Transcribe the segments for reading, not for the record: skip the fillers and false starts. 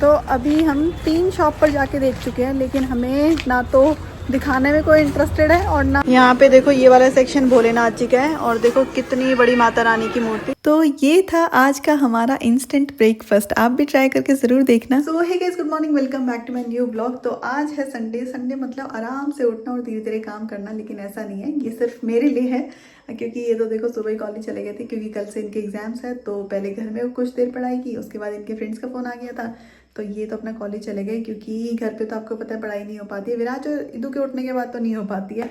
तो अभी हम 3 शॉप पर जाके देख चुके हैं, लेकिन हमें ना तो दिखाने में कोई इंटरेस्टेड है और ना यहाँ पे देखो ये वाला सेक्शन भोलेनाथ जी का है और देखो कितनी बड़ी माता रानी की मूर्ति। तो ये था आज का हमारा इंस्टेंट ब्रेकफास्ट, आप भी ट्राई करके जरूर देखना। So hey guys, good morning, welcome back to my new blog. तो आज है संडे। संडे मतलब आराम से उठना और धीरे धीरे काम करना, लेकिन ऐसा नहीं है, ये सिर्फ मेरे लिए है क्योंकि ये तो देखो सुबह ही कॉलेज चले गए थे क्योंकि कल से इनके एग्जाम्स है। तो पहले घर में कुछ देर पढ़ाई की, उसके बाद इनके फ्रेंड्स का फ़ोन आ गया था तो ये तो अपना कॉलेज चले गए क्योंकि घर पे तो आपको पता है पढ़ाई नहीं हो पाती है। विराज और इदू के उठने के बाद तो नहीं हो पाती है।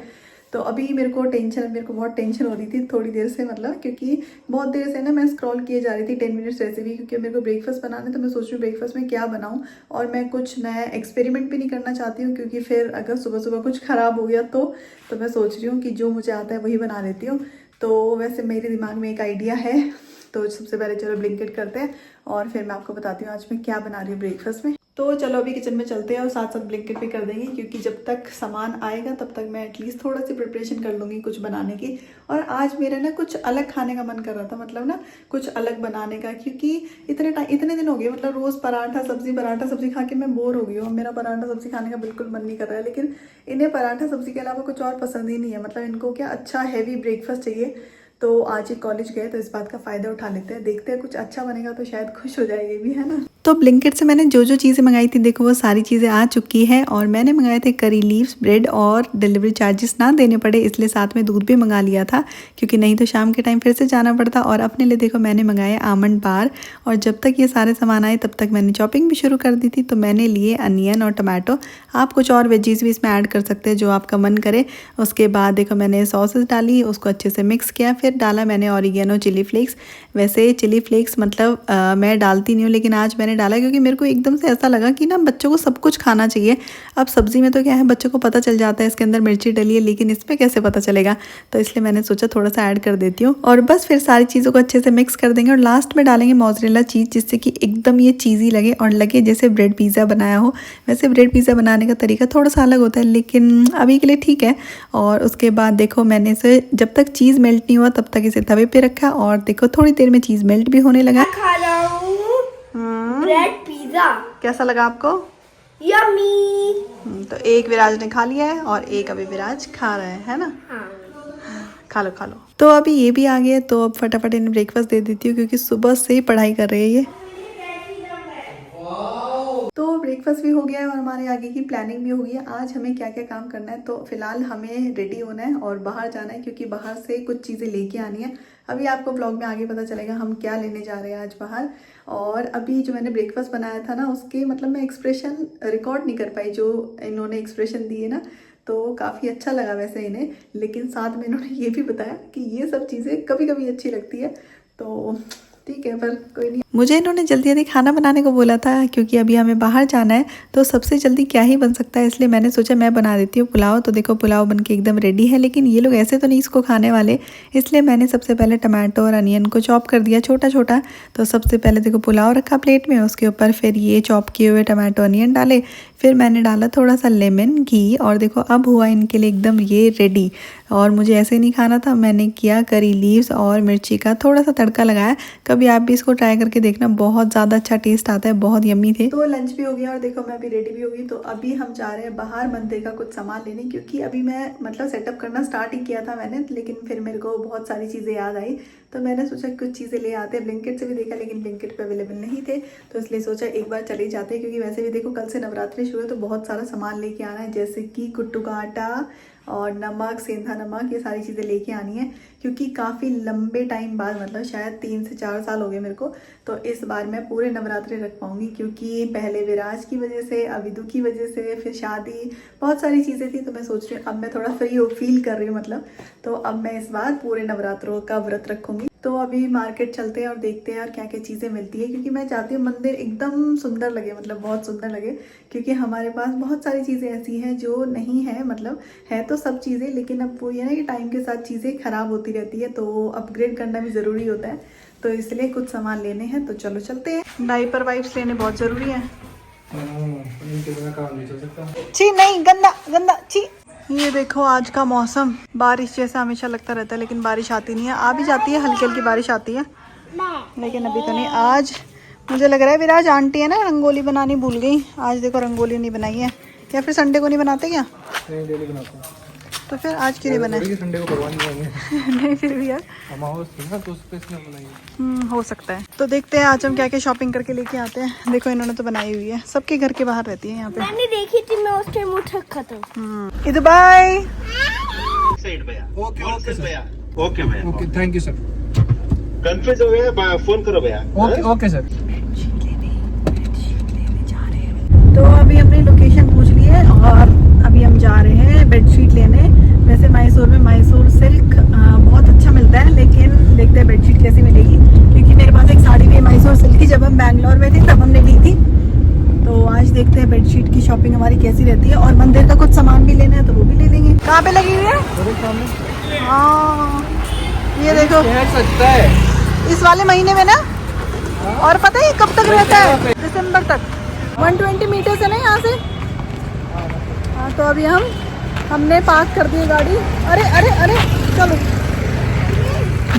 तो अभी मेरे को बहुत टेंशन हो रही थी थोड़ी देर से, मतलब क्योंकि बहुत देर से ना मैं स्क्रॉल किए जा रही थी 10 मिनट्स रेसिपी, क्योंकि मेरे को ब्रेकफास्ट बनाना है। तो मैं सोच रही हूँ ब्रेकफास्ट में क्या बनाऊँ, और मैं कुछ नया एक्सपेरिमेंट भी नहीं करना चाहती हूँ क्योंकि फिर अगर सुबह सुबह कुछ ख़राब हो गया तो मैं सोच रही हूँ कि जो मुझे आता है वही बना लेती हूँ। तो वैसे मेरे दिमाग में एक आइडिया है, तो सबसे पहले चलो ब्लिंकिट करते हैं और फिर मैं आपको बताती हूँ आज मैं क्या बना रही हूँ ब्रेकफास्ट में। तो चलो अभी किचन में चलते हैं और साथ साथ ब्लिंकिट भी कर देंगे क्योंकि जब तक सामान आएगा तब तक मैं एटलीस्ट थोड़ा सी प्रिपरेशन कर लूँगी कुछ बनाने की। और आज मेरा ना कुछ अलग खाने का मन कर रहा था, मतलब ना कुछ अलग बनाने का, क्योंकि इतने दिन हो गए, मतलब रोज़ पराठा सब्जी खा के मैं बोर हो गई हूँ। मेरा पराठा सब्जी खाने का बिल्कुल मन नहीं कर रहा है, लेकिन इन्हें पराठा सब्जी के अलावा कुछ और पसंद ही नहीं है। मतलब इनको क्या अच्छा हैवी ब्रेकफास्ट चाहिए। तो आज ही कॉलेज गए तो इस बात का फ़ायदा उठा लेते हैं, देखते हैं कुछ अच्छा बनेगा तो शायद खुश हो जाएगी भी, है ना। तो ब्लिंकिट से मैंने जो चीज़ें मंगाई थी देखो वो सारी चीज़ें आ चुकी है। और मैंने मंगाए थे करी लीव्स, ब्रेड, और डिलीवरी चार्जेस ना देने पड़े इसलिए साथ में दूध भी मंगा लिया था क्योंकि नहीं तो शाम के टाइम फिर से जाना पड़ता। और अपने लिए देखो मैंने मंगाए आमंड बार, और जब तक ये सारे सामान आए तब तक मैंने चॉपिंग भी शुरू कर दी थी। तो मैंने लिए अनियन और टमाटो, आप कुछ और वेजीज भी इसमें ऐड कर सकते हैं जो आपका मन करे। उसके बाद देखो मैंने सॉसेस डाली, उसको अच्छे से मिक्स किया, फिर डाला मैंने ऑरिगेनो चिली फ्लेक्स। वैसे चिली फ्लेक्स मतलब मैं डालती नहीं हूँ, लेकिन आज मैंने डाला क्योंकि मेरे को एकदम से ऐसा लगा कि ना बच्चों को सब कुछ खाना चाहिए। अब सब्जी में तो क्या है, बच्चों को पता चल जाता है इसके अंदर मिर्ची डली है, लेकिन इसमें कैसे पता चलेगा, तो इसलिए मैंने सोचा थोड़ा सा ऐड कर देती हूँ। और बस फिर सारी चीज़ों को अच्छे से मिक्स कर देंगे और लास्ट में डालेंगे मोज़रेला चीज़, जिससे कि एकदम ये चीज़ी लगे और लगे जैसे ब्रेड पिज़्ज़ा बनाया हो। वैसे ब्रेड पिज़्ज़ा बनाने का तरीका थोड़ा सा अलग होता है, लेकिन अभी के लिए ठीक है। और उसके बाद देखो मैंने इसे जब तक चीज़ मेल्ट नहीं हुआ तब तक इसे तवे पे रखा, और देखो थोड़ी देर में चीज़ मेल्ट भी होने लगा। खा रहा हूँ ब्रेड पिज़्ज़ा। कैसा लगा आपको? यम्मी। तो एक विराज ने खा लिया है और एक अभी विराज खा रहा है ना। हाँ। खा लो खा लो। तो अभी ये भी आ गया, तो अब फटाफट इन्हें ब्रेकफास्ट दे देती हूँ क्योंकि सुबह से ही पढ़ाई कर रही है ये। तो ब्रेकफास्ट भी हो गया है और हमारे आगे की प्लानिंग भी हो गई है। आज हमें क्या क्या काम करना है, तो फिलहाल हमें रेडी होना है और बाहर जाना है क्योंकि बाहर से कुछ चीज़ें लेके आनी है। अभी आपको ब्लॉग में आगे पता चलेगा हम क्या लेने जा रहे हैं आज बाहर। और अभी जो मैंने ब्रेकफास्ट बनाया था ना, उसके मतलब मैं एक्सप्रेशन रिकॉर्ड नहीं कर पाई जो इन्होंने एक्सप्रेशन दिए ना, तो काफ़ी अच्छा लगा वैसे इन्हें। लेकिन साथ में इन्होंने ये भी बताया कि ये सब चीज़ें कभी कभी अच्छी लगती है, तो ठीक है, पर कोई नहीं। मुझे इन्होंने जल्दी जल्दी खाना बनाने को बोला था क्योंकि अभी हमें बाहर जाना है, तो सबसे जल्दी क्या ही बन सकता है, इसलिए मैंने सोचा मैं बना देती हूँ पुलाव। तो देखो पुलाव बन के एकदम रेडी है, लेकिन ये लोग ऐसे तो नहीं इसको खाने वाले, इसलिए मैंने सबसे पहले टमाटो और अनियन को चॉप कर दिया छोटा छोटा। तो सबसे पहले देखो पुलाव रखा प्लेट में, उसके ऊपर फिर ये चॉप किए हुए टमाटो अनियन डाले, फिर मैंने डाला थोड़ा सा लेमन घी, और देखो अब हुआ इनके लिए एकदम ये रेडी। और मुझे ऐसे नहीं खाना था, मैंने किया करी लीव्स और मिर्ची का थोड़ा सा तड़का लगाया। कभी आप भी इसको ट्राई करके देखना, बहुत ज़्यादा अच्छा टेस्ट आता है, बहुत यम्मी थे। तो लंच भी हो गया और देखो मैं अभी रेडी भी हो गई। तो अभी हम जा रहे हैं बाहर मंदिर का कुछ सामान लेने, क्योंकि अभी मैं मतलब सेटअप करना स्टार्ट ही किया था मैंने, लेकिन फिर मेरे को बहुत सारी चीज़ें याद आई तो मैंने सोचा कुछ चीज़ें ले आते हैं। ब्लिंकिट से भी देखा लेकिन ब्लिंकिट पे अवेलेबल नहीं थे, तो इसलिए सोचा एक बार चले जाते हैं, क्योंकि वैसे भी देखो कल से नवरात्रि शुरू है तो बहुत सारा सामान लेके आना है, जैसे कि कुट्टू का आटा और नमक, सेंधा नमक, ये सारी चीज़ें लेके आनी है क्योंकि काफ़ी लंबे टाइम बाद, मतलब शायद 3 से 4 साल हो गए मेरे को, तो इस बार मैं पूरे नवरात्रि रख पाऊँगी क्योंकि पहले विराज की वजह से, अविदु की वजह से, फिर शादी, बहुत सारी चीज़ें थी। तो मैं सोच रही हूँ अब मैं थोड़ा फ्री फील कर रही हूँ, मतलब तो अब मैं इस बार पूरे नवरात्रों का व्रत रखूँगी। तो अभी मार्केट चलते हैं और देखते हैं और क्या क्या चीज़ें मिलती है, क्योंकि मैं चाहती हूँ मंदिर एकदम सुंदर लगे, मतलब बहुत सुंदर लगे, क्योंकि हमारे पास बहुत सारी चीज़ें ऐसी हैं जो नहीं है, मतलब है तो सब चीज़ें, लेकिन अब वो ये ना कि टाइम के साथ चीज़ें ख़राब होती रहती है, तो अपग्रेड करना भी ज़रूरी होता है। तो इसलिए कुछ सामान लेने हैं, तो चलो चलते हैं। डायपर वाइप्स लेने बहुत ज़रूरी है। छी नहीं, गंदा गंदा छी। ये देखो आज का मौसम बारिश जैसा हमेशा लगता रहता है, लेकिन बारिश आती नहीं है। आ भी जाती है, हल्की हल्की बारिश आती है, लेकिन अभी तो नहीं। आज मुझे लग रहा है विराज आंटी है ना रंगोली बनानी भूल गई। आज देखो रंगोली नहीं बनाई है, या फिर संडे को नहीं बनाते क्या? नहीं, डेली बनाते हैं। तो फिर आज क्यों नहीं बनाए? संडे को करवा नहीं पाएंगे। नहीं फिर भी यार अमावस थी ना तो उस पे इसने बनाई। हो सकता है। तो देखते हैं आज हम क्या क्या शॉपिंग करके लेके आते हैं। देखो इन्होंने तो बनाई हुई है, सबके घर के बाहर रहती है यहाँ पे। मैंने देखी थी, मैं उस टाइम उठ रखा था। इधर बाय। ओके ओके भैया। ओके भैया, okay thank you sir. Confuse हो गया, फोन करो भैया। Okay okay sir. तो अभी हमने लोकेशन पूछ ली है और अभी हम जा रहे हैं बेडशीट लेने। वैसे मैसूर में मैसूर सिल्क बहुत अच्छा मिलता है, लेकिन देखते हैं बेडशीट कैसी मिलेगी, क्योंकि मेरे पास एक साड़ी भी मैसूर सिल्क की जब हम बैंगलोर में थे तब हमने ली थी। तो आज देखते हैं बेडशीट की शॉपिंग हमारी कैसी रहती है, और मंदिर का कुछ सामान भी लेना है तो वो भी ले लेंगे। कहाँ पे लगी हुई है? हाँ ये देखो सस्ता है इस वाले महीने में ना। और पता है कब तक रहता है? दिसंबर तक। 120 मीटर्स है ना यहाँ से। हाँ तो अभी हमने पार्क कर दी गाड़ी। अरे अरे अरे चलो।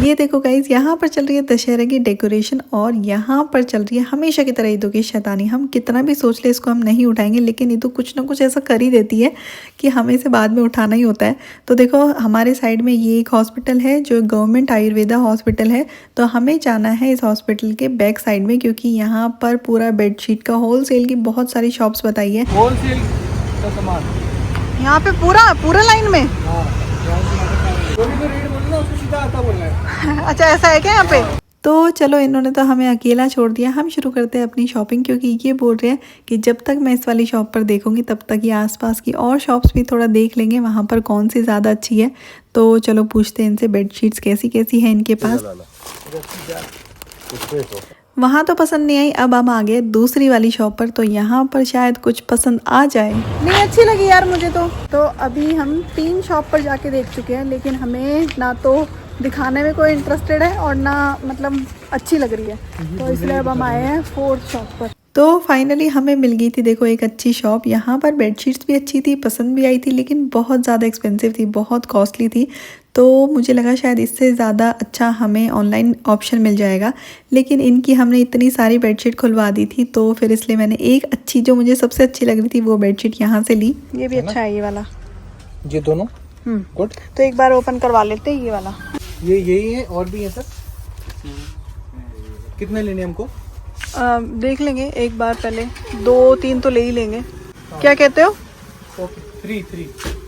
ये देखो गाइज, यहाँ पर चल रही है दशहरे की डेकोरेशन, और यहाँ पर चल रही है हमेशा की तरह ईदों की शैतानी। हम कितना भी सोच ले इसको हम नहीं उठाएंगे, लेकिन ईदो कुछ ना कुछ ऐसा कर ही देती है कि हमें इसे बाद में उठाना ही होता है। तो देखो हमारे साइड में ये एक हॉस्पिटल है जो गवर्नमेंट आयुर्वेदा हॉस्पिटल है। तो हमें जाना है इस हॉस्पिटल के बैक साइड में, क्योंकि यहाँ पर पूरा बेडशीट का होलसेल की बहुत सारी शॉप्स बताई है। होलसेल का सामान यहाँ पे पूरा लाइन में। कोई भी रेट बोल ना उसको सीधा आता बोल रहा है। अच्छा ऐसा है क्या यहाँ पे? तो चलो इन्होंने तो हमें अकेला छोड़ दिया, हम शुरू करते हैं अपनी शॉपिंग, क्योंकि ये बोल रहे हैं कि जब तक मैं इस वाली शॉप पर देखूंगी तब तक ये आसपास की और शॉप्स भी थोड़ा देख लेंगे, वहाँ पर कौन सी ज़्यादा अच्छी है। तो चलो पूछते हैं इनसे बेडशीट्स कैसी कैसी है इनके पास। वहाँ तो पसंद नहीं आई, अब हम आ गए दूसरी वाली शॉप पर, तो यहाँ पर शायद कुछ पसंद आ जाए। नहीं अच्छी लगी यार मुझे तो अभी हम 3 शॉप पर जाके देख चुके हैं, लेकिन हमें ना तो दिखाने में कोई इंटरेस्टेड है और ना मतलब अच्छी लग रही है, तो इसलिए अब हम आए हैं 4th शॉप पर। तो फाइनली हमें मिल गई थी देखो एक अच्छी शॉप। यहाँ पर बेडशीट्स भी अच्छी थी, पसंद भी आई थी, लेकिन बहुत ज़्यादा एक्सपेंसिव थी, बहुत कॉस्टली थी। तो मुझे लगा शायद इससे ज़्यादा अच्छा हमें ऑनलाइन ऑप्शन मिल जाएगा, लेकिन इनकी हमने इतनी सारी बेडशीट खुलवा दी थी, तो फिर इसलिए मैंने एक अच्छी जो मुझे सबसे अच्छी लग रही थी वो बेडशीट यहाँ से ली। ये भी अच्छा है ये वाला। ये दोनों गुड। तो एक बार ओपन करवा लेते हैं ये वाला। ये यही है और भी है सर। कितने लेने हमको? देख लेंगे एक बार, पहले 2-3 तो ले ही लेंगे। क्या कहते हो? ओके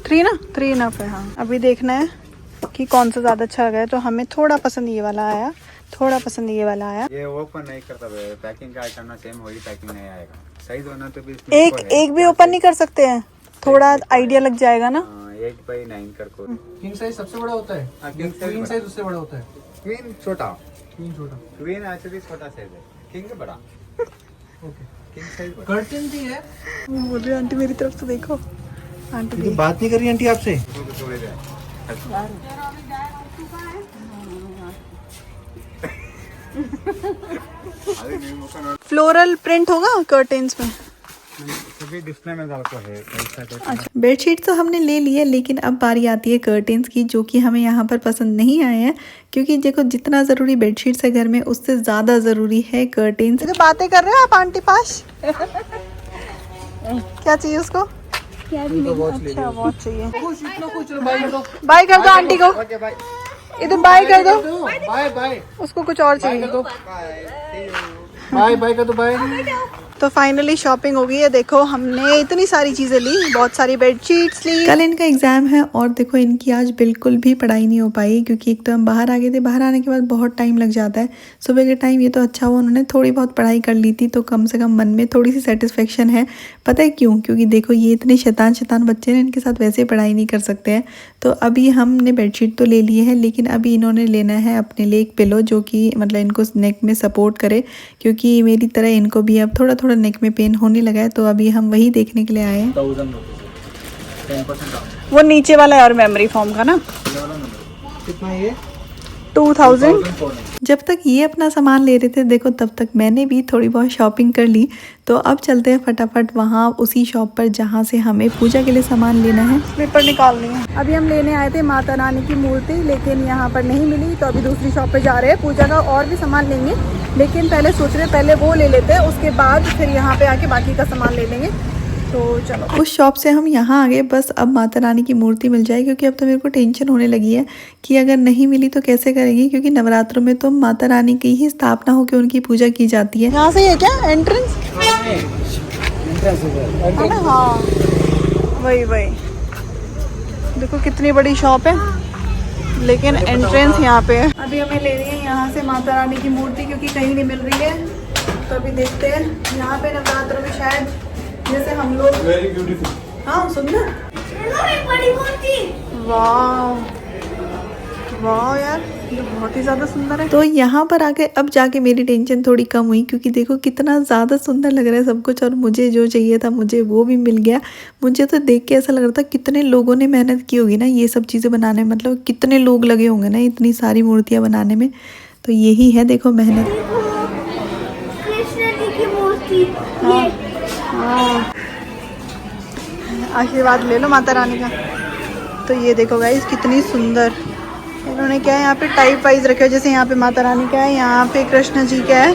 3 ना? 3 इनफ है। हाँ अभी देखना है कि कौन सा ज़्यादा अच्छा लगा है। तो हमें थोड़ा पसंद ये वाला आया, थोड़ा पसंद ये वाला आया। ये ओपन नहीं करता, पैकिंग का आइटम ना सेम वही पैकिंग नहीं आएगा। साइज होना तो भी एक भी ओपन नहीं कर सकते हैं, थोड़ा आइडिया लग जाएगा ना। 8x9 कर को। किंग साइज सबसे बड़ा होता है। किंग क्वीन साइज उससे बड़ा होता है। क्वीन छोटा, क्वीन छोटा। क्वीन एक्चुअली छोटा साइज है, किंग बड़ा। ओके किंग साइज बड़ा। कर्टन भी है। बोल रही आंटी मेरी तरफ से देखो। आंटी ये तो बात नहीं कर रही आंटी आपसे। थोड़े जाए फ्लोरल प्रिंट होगा कर्टेन्स में। सभी डिस्प्ले में आपको है। अच्छा बेडशीट तो हमने ले ली है, लेकिन अब बारी आती है कर्टेन्स की, जो कि हमें यहाँ पर पसंद नहीं आए हैं, क्योंकि देखो जितना ज़रूरी बेडशीट्स है घर में उससे ज़्यादा ज़रूरी है कर्टेन्स। तो बातें कर रहे हो आप आंटी पास? क्या चाहिए उसको? अच्छा वॉच चाहिए। बाय कर दो आंटी को, ओके बाय। इधर बाय कर दो। बाय बाय उसको कुछ और चाहिए। बाय बाय कर दो बाय। तो फाइनली शॉपिंग हो गई है। देखो हमने इतनी सारी चीज़ें ली, बहुत सारी बेडशीट्स ली। कल इनका एग्जाम है और देखो इनकी आज बिल्कुल भी पढ़ाई नहीं हो पाई, क्योंकि एक तो हम बाहर आ गए थे, बाहर आने के बाद बहुत टाइम लग जाता है सुबह के टाइम। ये तो अच्छा हुआ उन्होंने थोड़ी बहुत पढ़ाई कर ली थी, तो कम से कम मन में थोड़ी सी सेटिस्फेक्शन है। पता है क्यों? क्योंकि देखो ये इतने शैतान बच्चे हैं, इनके साथ वैसे पढ़ाई नहीं कर सकते हैं। तो अभी हमने बेडशीट तो ले लिए है, लेकिन अभी इन्होंने लेना है अपने लिए एक पिलो, जो कि मतलब इनको नेक में सपोर्ट करे, क्योंकि मेरी तरह इनको भी अब थोड़ा थोड़ा नेक में पेन होने लगा है। तो अभी हम वही देखने के लिए आए हैं। 10% वो नीचे वाला है और मेमोरी फॉर्म का ना। कितना ये? 2000। जब तक ये अपना सामान ले रहे थे देखो, तब तक मैंने भी थोड़ी बहुत शॉपिंग कर ली। तो अब चलते हैं फटाफट वहाँ उसी शॉप पर जहाँ से हमें पूजा के लिए सामान लेना है। स्लीपर निकालनी है। अभी हम लेने आए थे माता रानी की मूर्ति, लेकिन यहाँ पर नहीं मिली, तो अभी दूसरी शॉप पर जा रहे हैं। पूजा का और भी सामान लेंगे, लेकिन पहले सोच रहे पहले वो ले लेते हैं, उसके बाद फिर यहाँ पे आके बाकी का सामान ले लेंगे। तो चलो, उस शॉप से हम यहाँ आ गए। बस अब माता रानी की मूर्ति मिल जाए, क्योंकि अब तो मेरे को टेंशन होने लगी है कि अगर नहीं मिली तो कैसे करेंगे, क्योंकि नवरात्रों में तो माता रानी की ही स्थापना होकर उनकी पूजा की जाती है। यहाँ से है क्या एंट्रेंस? हाँ, वही देखो कितनी बड़ी शॉप है, लेकिन एंट्रेंस यहाँ पे है। अभी हमें लेनी है यहाँ से माता रानी की मूर्ति, क्योंकि कहीं नहीं मिल रही है। तो अभी देखते हैं यहाँ पे नवरात्रों में शायद जैसे हम लोग। Very beautiful. हाँ, सुंदर। बड़ी मूर्ति। वाह यार, ये बहुत ही ज़्यादा सुंदर है। तो यहाँ पर आके अब जाके मेरी टेंशन थोड़ी कम हुई, क्योंकि देखो कितना ज़्यादा सुंदर लग रहा है सब कुछ, और मुझे जो चाहिए था मुझे वो भी मिल गया। मुझे तो देख के ऐसा लग रहा था कितने लोगों ने मेहनत की होगी ना ये सब चीज़ें बनाने में, मतलब कितने लोग लगे होंगे ना इतनी सारी मूर्तियाँ बनाने में। तो यही है देखो मेहनत। कृष्ण जी की मूर्ति। आशीर्वाद ले लो माता रानी का। तो ये देखो गाइस कितनी सुंदर, इन्होंने क्या है यहाँ पे टाइप वाइज रखे हो, जैसे यहाँ पे माता रानी का है, यहाँ पे कृष्ण जी का है,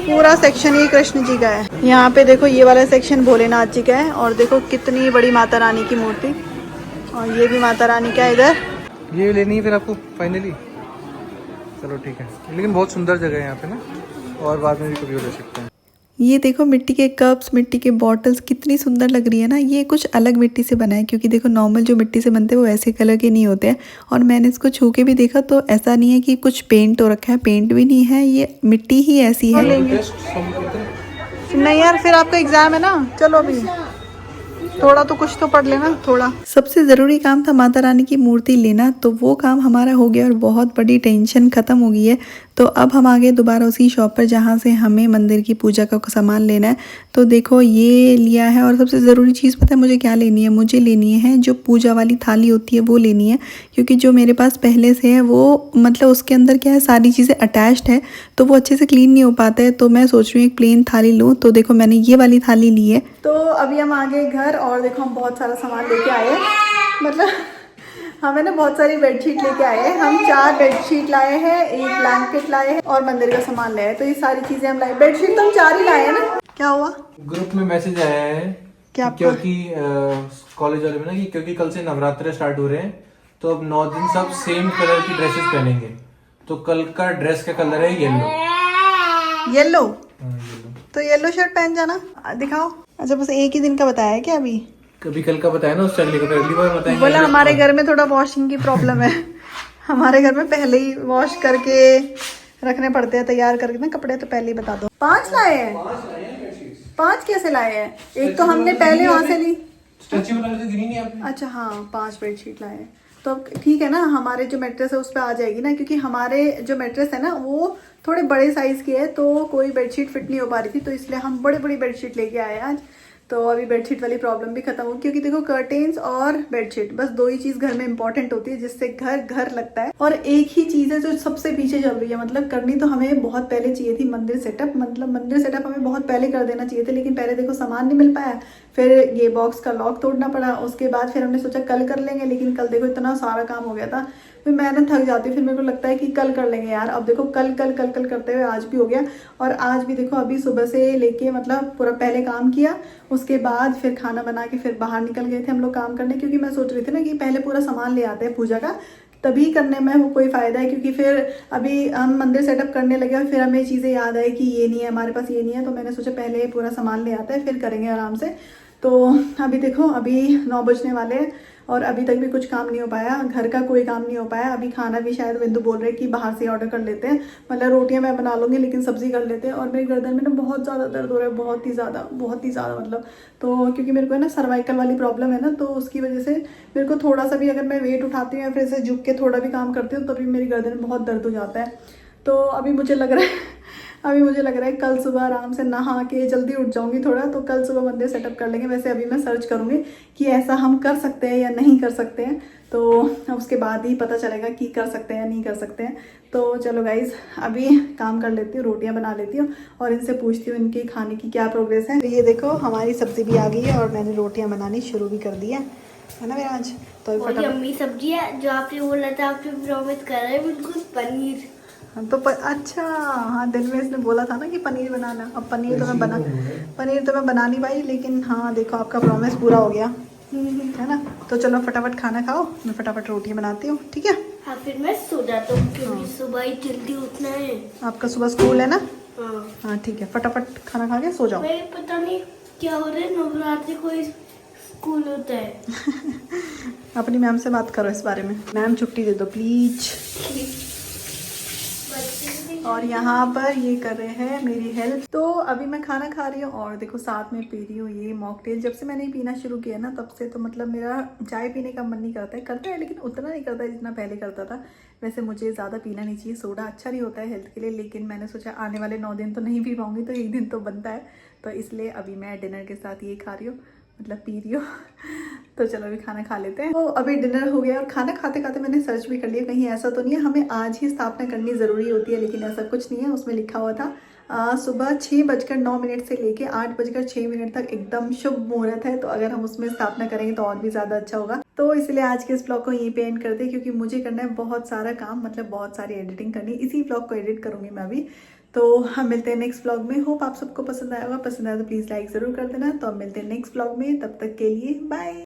पूरा सेक्शन ये कृष्ण जी का है। यहाँ पे देखो ये वाला सेक्शन भोलेनाथ जी का है, और देखो कितनी बड़ी माता रानी की मूर्ति, और ये भी माता रानी का है इधर। ये लेनी है फिर आपको फाइनली? चलो ठीक है, लेकिन बहुत सुंदर जगह है यहाँ पे ना, और बाद में भी कभी ले सकते हैं। ये देखो मिट्टी के कप्स, मिट्टी के बॉटल्स कितनी सुंदर लग रही है ना। ये कुछ अलग मिट्टी से बना है, क्योंकि देखो नॉर्मल जो मिट्टी से बनते हैं वो ऐसे कलर के नहीं होते हैं। और मैंने इसको छू के भी देखा तो ऐसा नहीं है कि कुछ पेंट हो रखा है, पेंट भी नहीं है, ये मिट्टी ही ऐसी है। नहीं यार, फिर आपका एग्जाम है ना, चलो अभी थोड़ा तो कुछ तो पढ़ लेना थोड़ा। सबसे ज़रूरी काम था माता रानी की मूर्ति लेना, तो वो काम हमारा हो गया और बहुत बड़ी टेंशन ख़त्म हो गई है। तो अब हम आ गए दोबारा उसी शॉप पर जहाँ से हमें मंदिर की पूजा का सामान लेना है। तो देखो ये लिया है, और सबसे ज़रूरी चीज़ पता है मुझे क्या लेनी है? मुझे लेनी है जो पूजा वाली थाली होती है वो लेनी है, क्योंकि जो मेरे पास पहले से है वो मतलब उसके अंदर क्या है सारी चीज़ें अटैच्ड है, तो वो अच्छे से क्लीन नहीं हो पाता है। तो मैं सोच रही हूँ एक प्लेन थाली लूँ, तो देखो मैंने ये वाली थाली ली है। तो अभी हम आ गए घर, और देखो हम बहुत सारा सामान लेके आए हैं, मतलब हमें ना बहुत सारी बेडशीट लेके आए हैं। हम 4 बेडशीट लाए हैं, 1 ब्लैंकेट लाए हैं, और मंदिर का सामान लाए हैं। तो ये सारी चीजें हम लाए। बेडशीट तो हम 4 ही लाए हैं ना। क्या हुआ? ग्रुप में मैसेज आया है क्या? क्योंकि कॉलेज वाले में ना, कि क्योंकि कल से नवरात्र स्टार्ट हो रहे हैं, तो अब 9 दिन सब सेम कलर की ड्रेसेस पहनेंगे। तो कल का ड्रेस का कलर है येलो। येलो? तो येलो शर्ट पहन जाना। दिखाओ। अच्छा, बस एक ही दिन का बताया है क्या? अभी कभी कल का बताया ना, उससे अगली का अगली बार बताएंगे। बोला हमारे घर में थोड़ा वॉशिंग की प्रॉब्लम है। हमारे घर में पहले ही वॉश करके रखने पड़ते हैं, तैयार करके ना कपड़े, तो पहले ही बता दो। 5 लाए हैं? 5 कैसे लाए हैं? एक तो हमने पहले वहां से ली। अच्छा हाँ, 5 बेडशीट लाए हैं। तो ठीक है ना, हमारे जो मैट्रेस है उस पर आ जाएगी ना, क्योंकि हमारे जो मैट्रेस है ना वो थोड़े बड़े साइज की है, तो कोई बेडशीट फिट नहीं हो पा रही थी, तो इसलिए हम बड़ी बड़ी बेडशीट लेके आए आज। तो अभी बेडशीट वाली प्रॉब्लम भी खत्म हो, क्योंकि देखो कर्टेन्स और बेडशीट बस 2 ही चीज घर में इंपॉर्टेंट होती है, जिससे घर घर लगता है। और एक ही चीज है जो सबसे पीछे चल रही है, मतलब करनी तो हमें बहुत पहले चाहिए थी मंदिर सेटअप, मतलब मंदिर सेटअप हमें बहुत पहले कर देना चाहिए था, लेकिन पहले देखो सामान नहीं मिल पाया, फिर ये बॉक्स का लॉक तोड़ना पड़ा, उसके बाद फिर हमने सोचा कल कर लेंगे, लेकिन कल देखो इतना सारा काम हो गया था, फिर मैंने थक जाती, फिर मेरे को लगता है कि कल कर लेंगे यार। अब देखो कल कल कल कल करते हुए आज भी हो गया, और आज भी देखो अभी सुबह से लेके मतलब पूरा पहले काम किया, उसके बाद फिर खाना बना के फिर बाहर निकल गए थे हम लोग काम करने, क्योंकि मैं सोच रही थी ना कि पहले पूरा सामान ले आते हैं पूजा का, तभी करने में वो कोई फ़ायदा है, क्योंकि फिर अभी हम मंदिर सेटअप करने लगे और फिर हमें चीज़ें याद आई कि ये नहीं है हमारे पास, ये नहीं है, तो मैंने सोचा पहले पूरा सामान ले आते हैं फिर करेंगे आराम से। तो अभी देखो अभी 9 बजने वाले हैं और अभी तक भी कुछ काम नहीं हो पाया, घर का कोई काम नहीं हो पाया। अभी खाना भी शायद बिंदु बोल रहे कि बाहर से ऑर्डर कर लेते हैं, मतलब रोटियां मैं बना लूँगी लेकिन सब्जी कर लेते हैं। और मेरी गर्दन में ना बहुत ज़्यादा दर्द हो रहा है, बहुत ही ज़्यादा मतलब, तो क्योंकि मेरे को है ना सर्वाइकल वाली प्रॉब्लम है ना, तो उसकी वजह से मेरे को थोड़ा सा भी अगर मैं वेट उठाती हूँ या फिर से झुक के थोड़ा भी काम करती हूँ तो भी मेरी गर्दन में बहुत दर्द हो जाता है। तो अभी मुझे लग रहा है अभी मुझे लग रहा है कल सुबह आराम से नहा के जल्दी उठ जाऊंगी थोड़ा, तो कल सुबह मंदिर सेटअप कर लेंगे। वैसे अभी मैं सर्च करूंगी कि ऐसा हम कर सकते हैं या नहीं कर सकते हैं, तो उसके बाद ही पता चलेगा कि कर सकते हैं या नहीं कर सकते हैं। तो चलो गाइज अभी काम कर लेती हूँ, रोटियां बना लेती हूँ और इनसे पूछती हूँ इनके खाने की क्या प्रोग्रेस है। तो ये देखो हमारी सब्जी भी आ गई है और मैंने रोटियां बनानी शुरू भी कर दी है ना विराज। तो और यम्मी सब्जी है जो आपने बोला था, आपने प्रॉमिस कर रहे हैं बिल्कुल पनीर। तो अच्छा हाँ, दिन में इसने बोला था ना कि पनीर बनाना। अब पनीर तो मैं बना नहीं पाई, लेकिन हाँ देखो आपका प्रॉमिस पूरा हो गया है ना। तो चलो फटाफट खाना खाओ, मैं फटाफट रोटियां बनाती हूँ, ठीक है। हाँ फिर मैं सो जाता हूँ क्योंकि सुबह ही जल्दी उठना है। आपका सुबह स्कूल है ना। हाँ हाँ ठीक है, फटाफट खाना खा के सो जाओ। मैं पता नहीं क्या हो रहा है, नवरात्रि कोई स्कूल होता है। अपनी मैम से बात करो इस बारे में, मैम छुट्टी दे दो प्लीज। और यहाँ पर ये कर रहे हैं मेरी हेल्प। तो अभी मैं खाना खा रही हूँ और देखो साथ में पी रही हूँ ये मॉकटेल। जब से मैंने पीना शुरू किया ना तब से तो मतलब मेरा चाय पीने का मन नहीं करता है, लेकिन उतना नहीं करता है जितना पहले करता था। वैसे मुझे ज़्यादा पीना नहीं चाहिए, सोडा अच्छा नहीं होता है हेल्थ के लिए, लेकिन मैंने सोचा आने वाले 9 दिन तो नहीं पी पाऊंगी, तो एक दिन तो बनता है। तो इसलिए अभी मैं डिनर के साथ ये खा रही हूँ, मतलब पी रही हो। तो चलो अभी खाना खा लेते हैं। तो अभी डिनर हो गया और खाना खाते खाते मैंने सर्च भी कर लिया, कहीं ऐसा तो नहीं है हमें आज ही स्थापना करनी ज़रूरी होती है, लेकिन ऐसा कुछ नहीं है। उसमें लिखा हुआ था सुबह 6:09 से लेके 8:06 तक एकदम शुभ मुहूर्त है। तो अगर हम उसमें स्थापना करेंगे तो और भी ज़्यादा अच्छा होगा। तो इसलिए आज के इस ब्लॉग को यहीं पे एंड करते हैं, क्योंकि मुझे करना है बहुत सारा काम, मतलब बहुत सारी एडिटिंग करनी है। इसी ब्लॉग को एडिट करूँगी मैं अभी। तो हम मिलते हैं नेक्स्ट ब्लॉग में। होप आप सबको पसंद आया होगा, पसंद आया तो प्लीज़ लाइक ज़रूर कर देना। तो अब मिलते हैं नेक्स्ट ब्लॉग में, तब तक के लिए बाय।